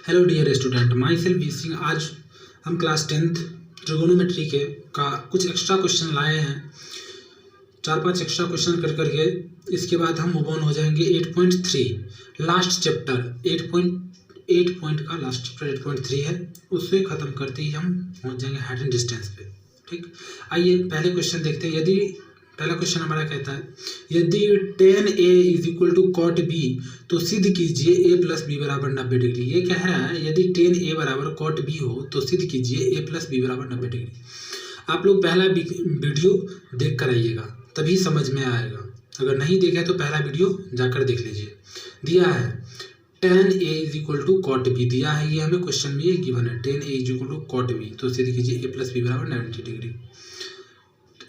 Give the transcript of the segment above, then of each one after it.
Hello dear student, myself V Singh. आज हम class 10th trigonometry के का कुछ एक्स्ट्रा क्वेश्चन लाए हैं। 4-5 एक्स्ट्रा क्वेश्चन कर करके इसके बाद हम मूव ऑन हो जाएंगे 8.3 लास्ट चैप्टर। 8 पॉइंट का लास्ट चैप्टर 8.3 है, उससे ख़त्म करते ही हम पहुंच जाएंगे हाइट एंड डिस्टेंस पे। ठीक, आइए पहले क्वेश्चन देखते हैं। पहला क्वेश्चन हमारा कहता है यदि tan A is equal to cot B तो सिद्ध कीजिए A प्लस बी बराबर 90 डिग्री। ये कह रहा है यदि tan A बराबर cot B हो तो सिद्ध कीजिए A प्लस बी बराबर 90 डिग्री। आप लोग पहला वीडियो देख कर आइएगा, तभी समझ में आएगा। अगर नहीं देखा तो पहला वीडियो जाकर देख लीजिए। दिया है tan A is equal to cot B, दिया है ये हमें क्वेश्चन में, ये गिवन है tan A is equal to cot B तो सिद्ध कीजिए A प्लस बी बराबर 90 डिग्री।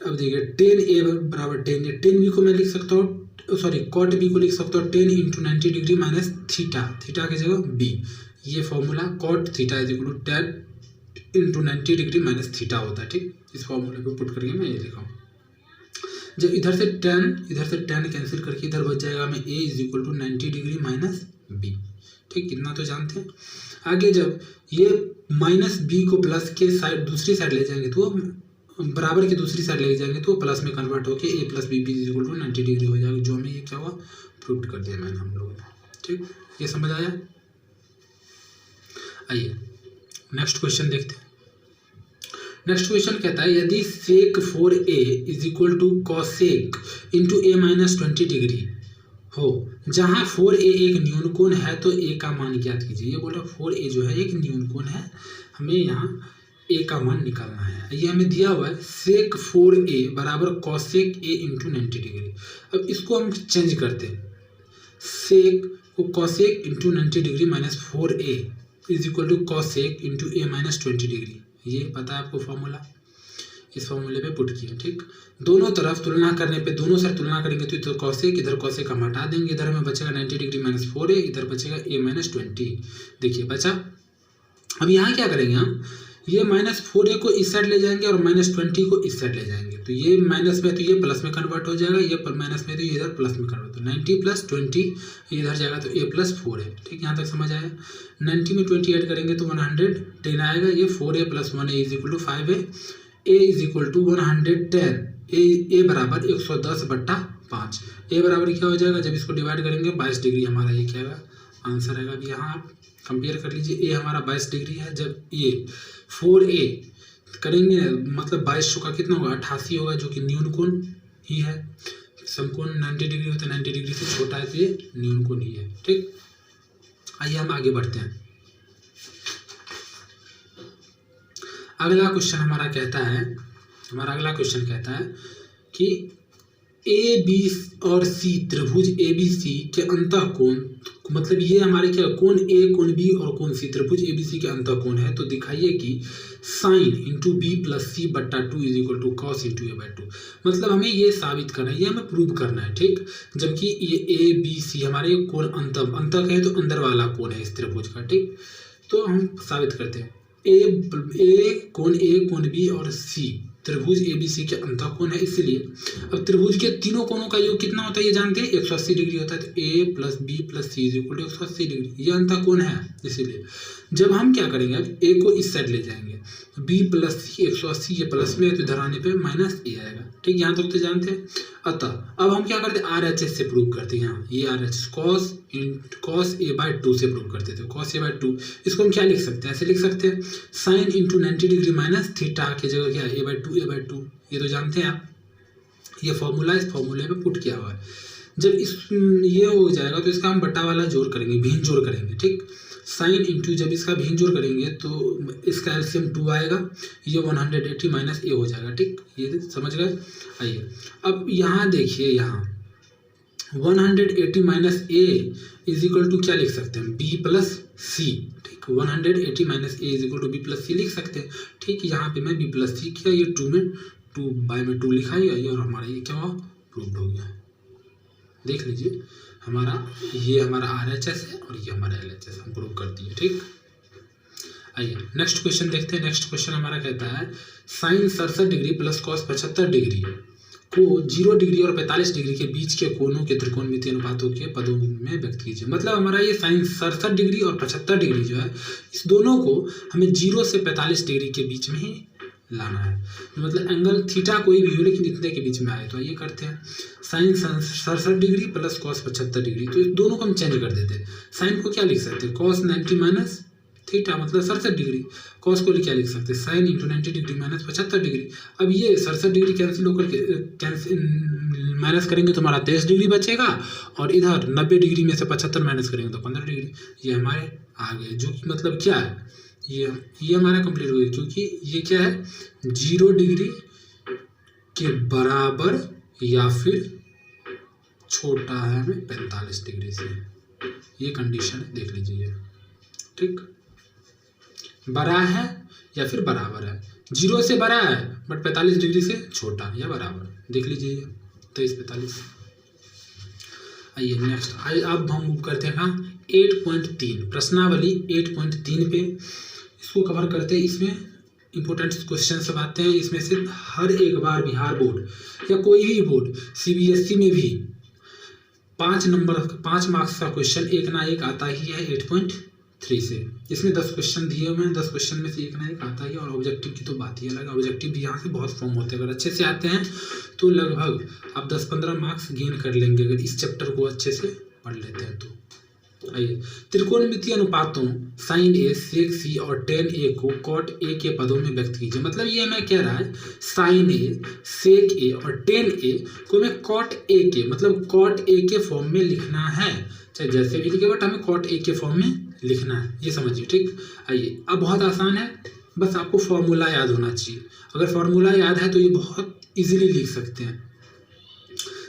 अब देखिए tan A बराबर tan B को मैं लिख सकता हूँ, सॉरी cot B को लिख सकता हूँ 10 into 90 degree minus theta, theta की जगह B। ये formula cot theta is equal to 10 into 90 degree minus theta होता है। ठीक, इस फॉर्मूले को पुट करके मैं ये लिखा हूँ। जब इधर से tan कैंसिल करके इधर बच जाएगा हमें A is equal to 90 degree minus B। ठीक, कितना तो जानते हैं। आगे जब ये माइनस B को प्लस के साइड दूसरी साइड ले जाएंगे तो बराबर की दूसरी साइड ले जाएंगे तो प्लस में कन्वर्ट होकर A plus B is equal to 90 degree हो जाएगा, जो हमें ये क्या हुआ प्रूव कर दिया मैंने हम लोगों ने। ठीक, ये समझ आया। आइए नेक्स्ट क्वेश्चन देखते हैं। नेक्स्ट क्वेश्चन कहता है यदि sec 4a is equal to cosec into a minus 20 degree हो, जहाँ 4a एक न्यूनकोण है तो a का मान ज्ञात कीजिए। ये बोल रहा 4a जो है एक न्यूनकोण है, हमें यहाँ a का मान निकालना है। ये हमें दिया हुआ है sec 4a बराबर cosec a इंटू 90 डिग्री। अब इसको हम चेंज करते हैं, sec को cosec into 90 degree minus 4a is equal to cosec into a minus 20 degree. ये पता है आपको फॉर्मूला, इस फॉर्मूले पे पुट किया। ठीक, दोनों तरफ तुलना करने पे दोनों से तुलना करेंगे तो इधर cosec इधर cosec हम हटा देंगे, इधर हमें बचेगा 90 डिग्री माइनस 4a, इधर बचेगा a माइनस 20। देखिए बचा। अब यहाँ क्या करेंगे हम, ये माइनस 4a को इस साइड ले जाएंगे और माइनस 20 को इस साइड ले जाएंगे, तो ये माइनस में तो ये प्लस में कन्वर्ट हो जाएगा, ये माइनस में तो ये इधर प्लस में कन्वर्ट हो, 90 प्लस 20 इधर जाएगा तो a प्लस 4 है। ठीक, यहाँ तक समझ आया। 90 में 20 ऐड करेंगे तो 110 आएगा, ये 4a plus 1a is equal to 5a, a is equal to 110, a बराबर 110/5। a बराबर क्या हो जाएगा, जब इसको डिवाइड करेंगे 22 डिग्री हमारा ये क्या आएगा आंसर आएगा। अब यहाँ आप कंपेयर कर लीजिए, a हमारा 22 डिग्री है, जब ये 4a करेंगे मतलब 22 का कितना होगा 88 होगा, जो कि न्यूनकोण ही है। समकोण 90 डिग्री होता है, 90 डिग्री से छोटा है तो ये न्यूनकोण ही है। ठीक, आइए हम आगे बढ़ते हैं। अगला क्वेश्चन हमारा अगला क्वेश्चन कहता है कि ए बी और सी त्रिभुज ए बी सी के अंतःकोण, मतलब ये हमारे क्या कोण ए कोण बी और कोण सी, त्रिभुज ए बी सी के अंतःकोण है, तो दिखाइए कि sine into B plus C बट्टा 2 is equal to cos into A by 2। मतलब हमें ये साबित करना है, ये हमें प्रूव करना है। ठीक, जबकि ये ए बी सी हमारे कोण अंतक है तो अंदर वाला कोण है इस त्रिभुज का। ठीक, तो हम साबित करते हैं कोण ए कोण बी और सी त्रिभुज ए बी सी के अंतःकोण है, इसलिए अब त्रिभुज के तीनों कोणों का योग कितना होता है ये जानते हैं, 180 डिग्री होता है, तो A plus B plus C is equal to 180 degree, ये अंतःकोण है। इसीलिए जब हम क्या करेंगे, अब ए को इस साइड ले जाएंगे, बी प्लस सी 180 ये प्लस में है तो इधर आने पे माइनस ए आएगा। ठीक, यहाँ तक तो जानते हैं। अतः अब हम क्या करते हैं, RHS से प्रूव करते हैं। यहाँ ये RHS cos a बाई 2 से प्रूव करते थे, cos a बाई 2। इसको हम क्या लिख सकते हैं, ऐसे लिख सकते हैं sine into 90 degree minus theta की जगह क्या है a बाई 2। ये तो जानते हैं आप, ये फॉर्मूला इस फॉर्मूले पे पुट किया हुआ है। जब ये हो जाएगा तो इसका हम बट्टा वाला जोड़ करेंगे, भिन्न जोड़ करेंगे। ठीक, साइन इंटू जब इसका भिन्न जोड़ करेंगे तो इसका एलसीएम 2 आएगा, ये 180 माइनस ए हो जाएगा। ठीक, ये समझ गए। आइए अब यहाँ देखिए, यहाँ 180 minus A is equal to क्या लिख सकते हैं, बी प्लस सी। ठीक, 180 minus A is equal to B plus C लिख सकते हैं। ठीक, यहाँ पे मैं बी प्लस सी किया, ये 2 बाय में 2 लिखा है, और हमारा ये क्या हुआ प्रूव्ड हो गया। देख लीजिए, ये हमारा RHS है और ये हमारा LHS हम प्रूव कर दिए। ठीक, आइए नेक्स्ट क्वेश्चन देखते हैं। नेक्स्ट क्वेश्चन हमारा कहता है sine 67 degree plus cos 75 degree को 0 डिग्री और 45 डिग्री के बीच के कोणों के त्रिकोणमितीय अनुपातों के पदों में व्यक्त कीजिए। मतलब हमारा ये साइन 67 डिग्री और 75 डिग्री जो है, इस दोनों को हमें 0 से 45 डिग्री के बीच में ही लाना है। मतलब एंगल थीटा कोई भी हो लेकिन इतने के बीच में आए। तो आइए करते हैं, sine 67 degree plus cos 75 degree. तो इस दोनों को हम चेंज कर देते हैं। साइन को क्या लिख सकते हैं, कॉस 90 माइनस थीटा मतलब 67 डिग्री। कॉस को क्या लिख सकते हैं, sine into 90 degree minus 75 degree. अब ये 67 डिग्री कैंसिल होकर माइनस करेंगे तो हमारा 23 डिग्री बचेगा, और इधर 90 डिग्री में से 75 माइनस करेंगे तो 15 डिग्री। ये हमारे आ गए, जो कि मतलब क्या है, ये हमारा कंप्लीट हो गया, क्योंकि ये क्या है 0 डिग्री के बराबर या फिर छोटा है हमें 45 डिग्री से। ये कंडीशन है, देख लीजिए। ठीक, बड़ा है या फिर बराबर है, 0 से बड़ा है बट 45 डिग्री से छोटा या बराबर, देख लीजिए 23-45। आइए नेक्स्ट, अब हम मूव करते हैं 8.3 प्रश्नावली 8.3 पे। इसको कवर करते हैं। इसमें इंपॉर्टेंट क्वेश्चन सब आते हैं। इसमें से हर एक बार बिहार बोर्ड या कोई भी बोर्ड CBSE में भी 5 मार्क्स का क्वेश्चन एक ना एक आता ही है 8.3 से। इसमें 10 क्वेश्चन दिए हुए हैं, 10 क्वेश्चन में से एक ना एक आता ही है। और ऑब्जेक्टिव की तो बात ही अलग है, ऑब्जेक्टिव भी यहाँ से बहुत फॉर्म होते हैं। अगर अच्छे से आते हैं तो लगभग आप 10-15 मार्क्स गेन कर लेंगे, अगर इस चैप्टर को अच्छे से पढ़ लेते हैं तो। आइए, त्रिकोणमितीय अनुपातों साइन ए, सेक सी और टेन ए को कॉट ए के पदों में व्यक्त कीजिए। मतलब ये मैं कह रहा है साइन ए, सेक ए और टेन ए को मैं कॉट ए के मतलब कॉट ए के फॉर्म में लिखना है, चाहे जैसे भी लिखे बट हमें कॉट ए के फॉर्म में लिखना है, ये समझिए। ठीक, आइए, अब बहुत आसान है, बस आपको फॉर्मूला याद होना चाहिए। अगर फॉर्मूला याद है तो ये बहुत इजीली लिख सकते हैं।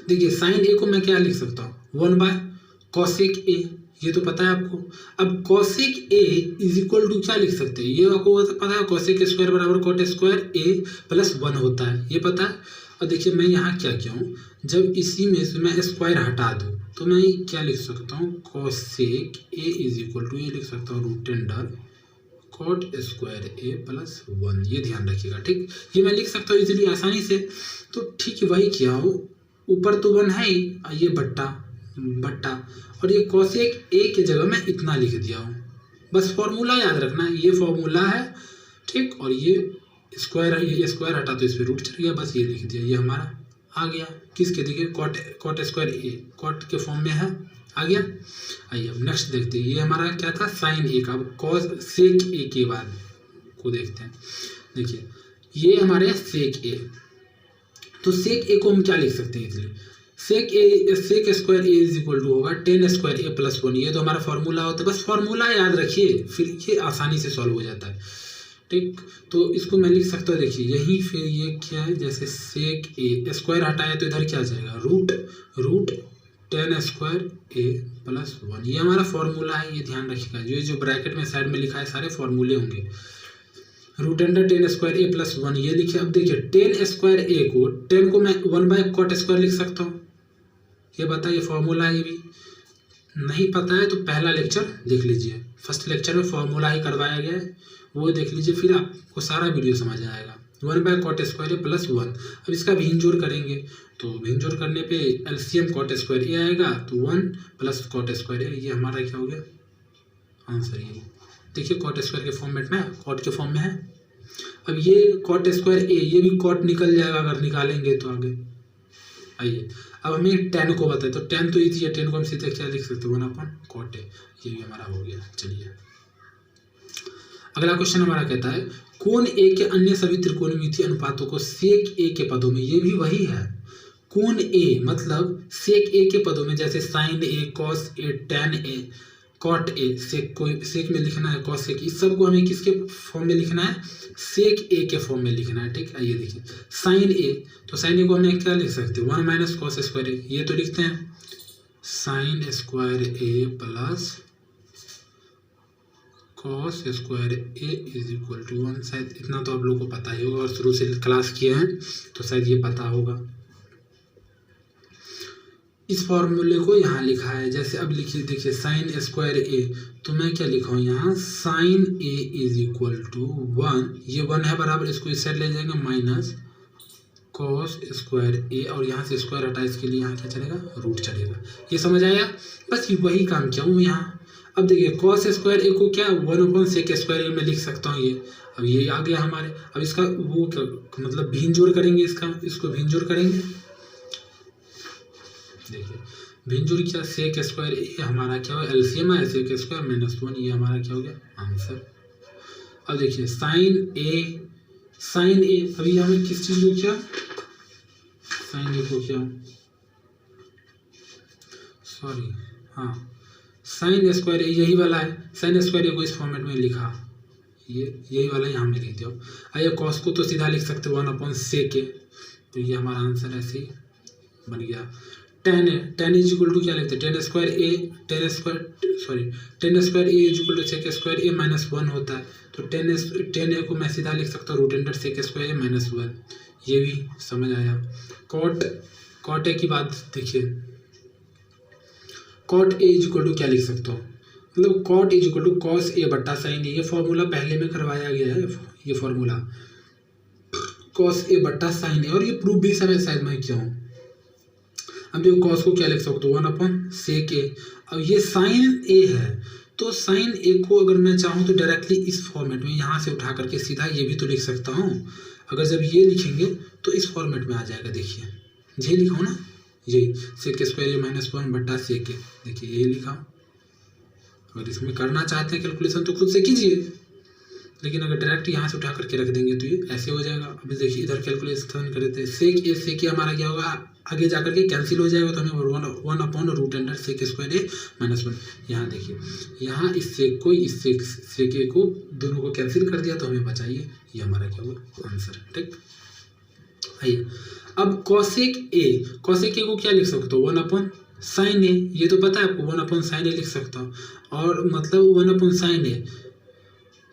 देखिए, साइन ए को मैं क्या लिख सकता हूँ, 1/कॉसेक ए, ये तो पता है आपको। अब cosec A is equal to क्या लिख सकते हैं, ये आपको पता है, कॉसेक स्क्वायर बराबर कॉट स्क्वायर ए प्लस 1 होता है, ये पता है। और देखिए मैं यहाँ क्या किया हूँ, जब इसी में से मैं स्क्वायर हटा दूँ तो मैं क्या लिख सकता हूँ, cosec A is equal to ये लिख सकता हूँ root under cot square A plus 1, ये ध्यान रखिएगा। ठीक, ये मैं लिख सकता हूँ इजीली आसानी से। तो ठीक वही किया हूँ, ऊपर तो 1 है ही, ये बट्टा और ये कॉसेक ए के जगह मैं इतना लिख दिया हूँ। बस फॉर्मूला याद रखना, ये फॉर्मूला है। ठीक, और ये स्क्वायर हटा तो इस पर रूट चढ़ गया, बस ये लिख दिया, ये हमारा आ गया। किसके, देखिए कॉट स्क्वायर ए कॉट के फॉर्म में है, आ गया। आइए अब नेक्स्ट देखते हैं, ये हमारा क्या था साइन ए का। अब कॉस सेक ए के बाद को देखते हैं। देखिए ये हमारे सेक ए, तो सेक ए को हम क्या लिख सकते हैं इसलिए, sec square A is equal to होगा 10 स्क्वायर ए प्लस 1, ये तो हमारा फॉर्मूला होता है। बस फॉर्मूला याद रखिए, फिर ये आसानी से सॉल्व हो जाता है। ठीक, तो इसको मैं लिख सकता हूँ, देखिए यही, फिर ये क्या है, जैसे सेक ए स्क्वायर हटाया तो इधर क्या आ जाएगा, रूट 10 स्क्वायर ए प्लस 1, ये हमारा फॉर्मूला है, ये ध्यान रखिएगा। ये जो ब्रैकेट में साइड में लिखा है सारे फॉर्मूले होंगे। Root under 10 square A plus 1, ये लिखिए। अब देखिए 10 स्क्वायर ए को 10 को मैं 1/कॉट स्क्वायर लिख सकता हूँ, ये बताइए फॉर्मूला। ये भी नहीं पता है तो पहला लेक्चर देख लीजिए, फर्स्ट लेक्चर में फॉर्मूला ही करवाया गया है, वो देख लीजिए, फिर आपको सारा वीडियो समझ आएगा। 1/कॉट स्क्वायर ए प्लस 1। अब इसका भिन्न जोड़ करेंगे तो भिन्न जोड़ करने पे एलसीएम कॉट स्क्वायर ए आएगा, तो 1 प्लस कॉट स्क्वायर ए, ये हमारा क्या हो गया आंसर। ये देखिए कॉट स्क्वायर के फॉर्मेट में, कॉट के फॉर्म में है। अब ये कॉट स्क्वायर ए, ये भी कॉट निकल जाएगा अगर निकालेंगे तो आगे। आइए अब हमें 10 को बताए, तो 10 तो इजी है, 10 को हम सीधे क्या लिख सकते हैं, 1/कॉट ए, ये भी हमारा हो गया। चलिए अगला क्वेश्चन हमारा कहता है कोण ए के अन्य सभी त्रिकोणमितीय अनुपातों को सेक ए के पदों में, ये भी वही है, कोण ए मतलब सेक ए के पदों में, जैसे sine A, cos A, tan A, cot A, sec में लिखना है, कॉस सेक, इस सब को हमें किसके फॉर्म में लिखना है, सेक ए के फॉर्म में लिखना है। ठीक, आइए देखिए साइन ए, तो साइन ए को हमें क्या लिख सकते हैं, 1 - कॉस स्क्वायर ए, ये तो लिखते हैं sine square A plus cos square A is equal to 1। शायद इतना तो आप लोगों को पता ही होगा और शुरू से क्लास किए हैं तो शायद ये पता होगा। इस फॉर्मूले को यहाँ लिखा है, जैसे अब लिखिए, देखिए साइन स्क्वायर ए, तो मैं क्या लिखा हूँ यहाँ, sine A is equal to 1, ये 1 है बराबर, इसको इस साइड ले जाएंगे माइनस कॉस स्क्वायर ए, और यहाँ से स्क्वायर हटा, इसके लिए यहाँ क्या चलेगा, रूट चलेगा। ये समझ आया? बस वही काम किया हूँ यहाँ। अब देखिए कॉस स्क्वायर ए को क्या 1/sec स्क्वायर ए में लिख सकता हूँ ये। अब ये आ गया हमारे, अब इसका वो क्या मतलब भिन्न जोड़ करेंगे, इसको भिन्न जोड़ करेंगे। देखिए भिन्न जोड़ क्या, सेक स्क्वायर ए हमारा क्या होगा, एलसीएम है सेक स्क्वायर -1, ये हमारा क्या हो गया आंसर। अब देखिए साइन ए अभी हमें किस चीज़ को क्या, साइन ए को क्या, सॉरी हाँ साइन स्क्वायर ए यही वाला है, साइन स्क्वायर ए को इस फॉर्मेट में लिखा, ये यही वाला यहाँ में लिख दिया। आइए कॉस को तो सीधा लिख सकते हो 1/sec ए, तो ये हमारा आंसर ऐसे ही बन गया। टेन इज इक्वल टू क्या लिखते हैं, tan square A is equal to sec square A -1 होता है, तो टेन ए को मैं सीधा लिख सकता हूँ root under sec square A -1, ये भी समझ आया। कॉट ए की बात देखिए, cot A is equal to क्या लिख सकता हूँ, मतलब cot is equal to cos A बट्टा साइन ए, ये फॉर्मूला पहले में करवाया गया है, ये फॉर्मूला कॉस ए बट्टा साइन ए, और ये प्रूफ भी शायद मैं किया हूँ। अब देखो कॉस को क्या लिख सकते हो 1/sec ए, अब ये साइन ए है, तो साइन ए को अगर मैं चाहूँ तो डायरेक्टली इस फॉर्मेट में यहाँ से उठा करके सीधा ये भी तो लिख सकता हूँ। अगर जब ये लिखेंगे तो इस फॉर्मेट में आ जाएगा, देखिए यही लिखा हूँ ना, यही सेक स्क्वायर ए -1 बट्टा सेक ए, देखिए यही लिखा। अगर इसमें करना चाहते हैं कैलकुलेशन तो खुद से कीजिए, लेकिन अगर डायरेक्ट यहाँ से उठा करके रख देंगे तो ये ऐसे हो जाएगा। अब देखिए इधर कैलकुलेशन करे थे, सेक ए हमारा क्या होगा, आगे जाकर के कैंसिल हो जाएगा, तो हमें 1/√अंडर सेक स्क्वायर ए -1। यहाँ देखिए, यहाँ इस सेक ए को दोनों को कैंसिल कर दिया, तो हमें बचाइए, ये हमारा क्या होगा आंसर। ठीक, आइए अब कॉसेक ए को क्या लिख सकते हो 1/sin ए, ये तो पता है आपको 1/sin ए लिख सकता हूँ, और मतलब 1/sin ए,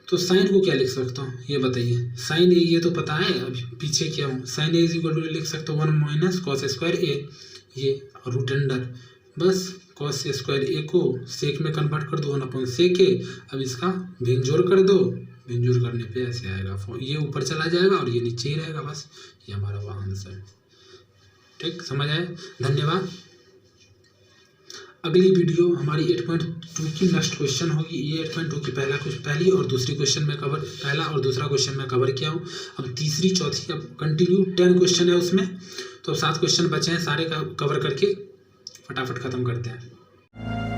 तो साइन को क्या लिख सकता हूँ ये बताइए, साइन ए ये तो पता है, अभी पीछे क्या हूँ, sine A is equal to लिख सकता हूँ 1 - cos स्क्वायर ए, ये रूट अंडर, बस cos स्क्वायर ए को सेक में कन्वर्ट कर दो 1/sec ए, अब इसका भिन्न जोड़ कर दो, भिन्न जोड़ करने पे ऐसे आएगा, ये ऊपर चला जाएगा और ये नीचे ही रहेगा, बस ये हमारा वो आंसर है। ठीक, समझ आए, धन्यवाद। अगली वीडियो हमारी 8.2 की नेक्स्ट क्वेश्चन होगी। ये 8.2 की पहली और दूसरी क्वेश्चन में कवर, पहला और दूसरा क्वेश्चन में कवर किया हूँ। अब तीसरी चौथी अब कंटिन्यू 10 क्वेश्चन है उसमें, तो 7 क्वेश्चन बचे हैं, सारे का कवर करके फटाफट ख़त्म करते हैं।